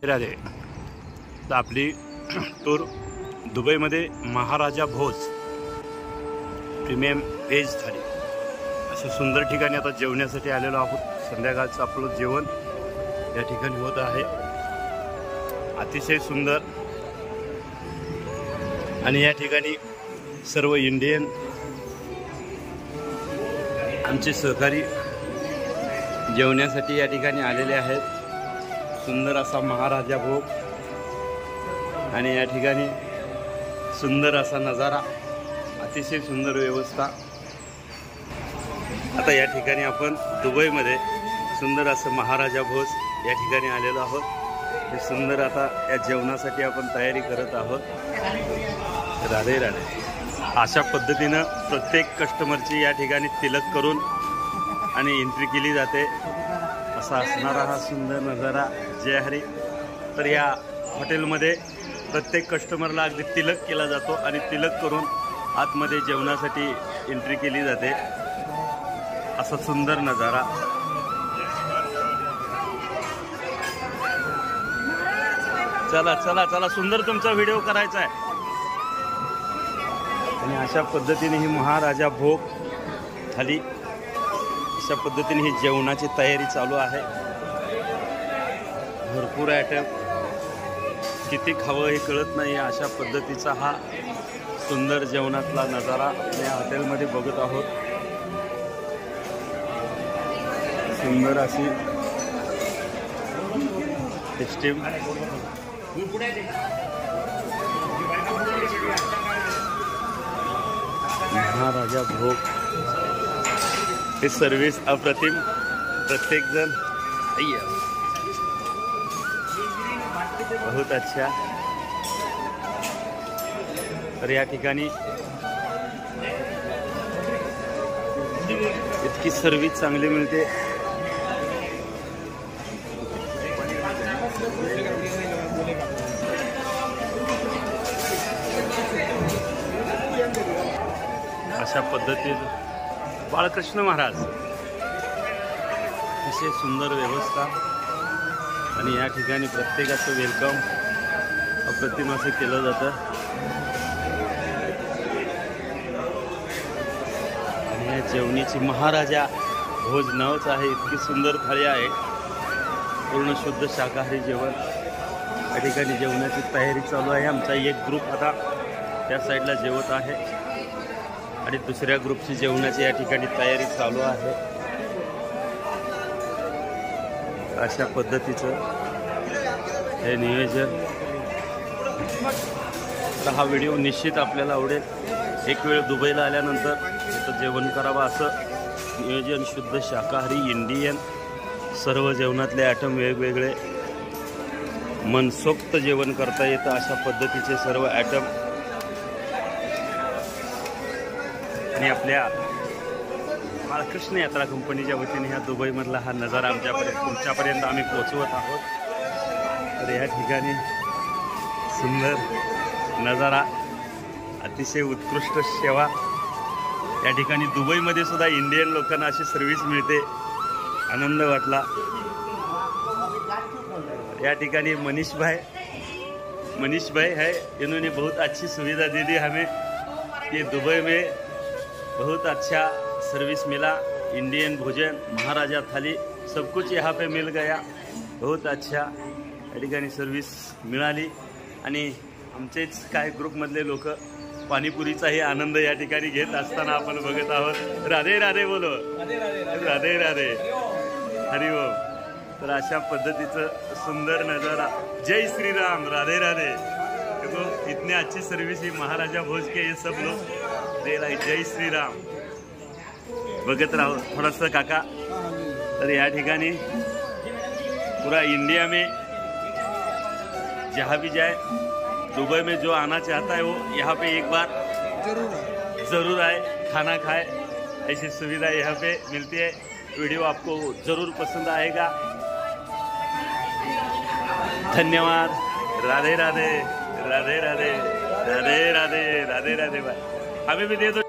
राधे. तर आपली टूर दुबईमध्ये महाराजा भोज प्रीमियम व्हेज थाली अशा सुंदर ठिकाणी आता जेवण्यासाठी आलेलो आहोत. संध्याकाळचं आपलं जेवण या ठिकाणी होत आहे. अतिशय सुंदर आणि या ठिकाणी सर्व इंडियन आमचे सहकारी जेवण्यासाठी या ठिकाणी आलेले आहेत. सुंदर असा महाराजा भोग आणि या ठिकाणी सुंदर असा नजारा, अतिशय सुंदर व्यवस्था. आता या ठिकाणी आपण दुबईमध्ये सुंदर असं महाराजा भोज या ठिकाणी आलेलो आहोत. हे सुंदर आता या जेवणासाठी आपण तयारी करत आहोत. राधे राधे. अशा पद्धतीनं प्रत्येक कस्टमरची या ठिकाणी तिलक करून आणि एंट्री केली जाते. असा असणारा हा सुंदर नजारा. जय हरी. तर या हॉटेलमध्ये प्रत्येक कस्टमरला अगदी तिलक केला जातो आणि तिलक करून आतमध्ये जेवणासाठी एंट्री केली जाते. असा सुंदर नजारा. चला चला चला, सुंदर तुमचा व्हिडिओ करायचा आहे. आणि अशा पद्धतीने ही महाराजा भोग थाली, अशा पद्धतीने ही जेवणाची तयारी चालू आहे. भरपूर आयटम, किती खावं हे कळत नाही अशा पद्धतीचा हा सुंदर जेवणातला नजारा या हॉटेलमध्ये बघत आहोत. सुंदर अशी सिस्टीम. महाराजा भोग ही सर्विस अप्रतिम. प्रत्येक जण बहुत अच्छा. तर या ठिकाणी इतकी सर्विस चांगली मिळते. अशा पद्धतीने बाळकृष्ण महाराज, अतिशय सुंदर व्यवस्था. आणि या ठिकाणी प्रत्येकाचं वेलकम अप्रतिम असं केलं जातं. आणि या जेवणीची महाराजा भोज नावच आहे. इतकी सुंदर थाळी आहे. पूर्ण शुद्ध शाकाहारी जेवण. या ठिकाणी जेवणाची तयारी चालू आहे. आमचा एक ग्रुप आता त्या साईडला जेवत आहे आणि दुसऱ्या ग्रुपची जेवणाची या ठिकाणी तयारी चालू आहे. अशा पद्धतीचं हे नियोजन. तर हा व्हिडिओ निश्चित आपल्याला आवडेल. एक वेळ दुबईला आल्यानंतर इथं जेवण करावं असं नियोजन. शुद्ध शाकाहारी इंडियन सर्व जेवणातले आयटम वेगवेगळे, मनसोक्त जेवण करता येतं अशा पद्धतीचे सर्व आयटम. आणि आपल्या बाळकृष्ण यात्रा कंपनीच्या वतीने ह्या दुबईमधला हा नजारा तुमच्यापर्यंत आम्ही पोहोचवत आहोत. तर या ठिकाणी सुंदर नजारा, अतिशय उत्कृष्ट सेवा. या ठिकाणी दुबईमध्ये सुद्धा इंडियन लोकांना अशी सर्विस मिळते. आनंद वाटला. या ठिकाणी मनीष भाई है, इन्होंने बहुत अच्छी सुविधा दे दी हमें. ये दुबई में बहुत अच्छा सर्विस मिला. इंडियन भोजन, महाराजा थाली, सब कुछ यहाँ पे मिल गया. बहुत अच्छा या ठिकाणी सर्विस मिळाली. आणि आमचेच काय ग्रुपमधले लोक पाणीपुरीचाही आनंद या ठिकाणी घेत असताना आपण बघत आहोत. राधे राधे बोलो. राधे राधे. हरिओम. तर अशा पद्धतीचं सुंदर नजारा. जय श्री राम. राधे राधे. देखो इतने अच्छी सर्विस ही महाराजा भोज के ये सब लोग दे रहे. जय श्री राम. बघत राहो थोडंसं काका. तर या ठिकाणी पूरा इंडिया में जहाँ भी जाए, दुबई में जो आना चाहता है वो यहाँ पे एक बार जरूर आए, खाना खाए. ऐसी सुविधा यहाँ पे मिलती है. वीडियो आपको जरूर पसंद आएगा. धन्यवाद. राधे राधे. राधे राधे. राधे राधे. राधे राधे. हमें भी दे दो.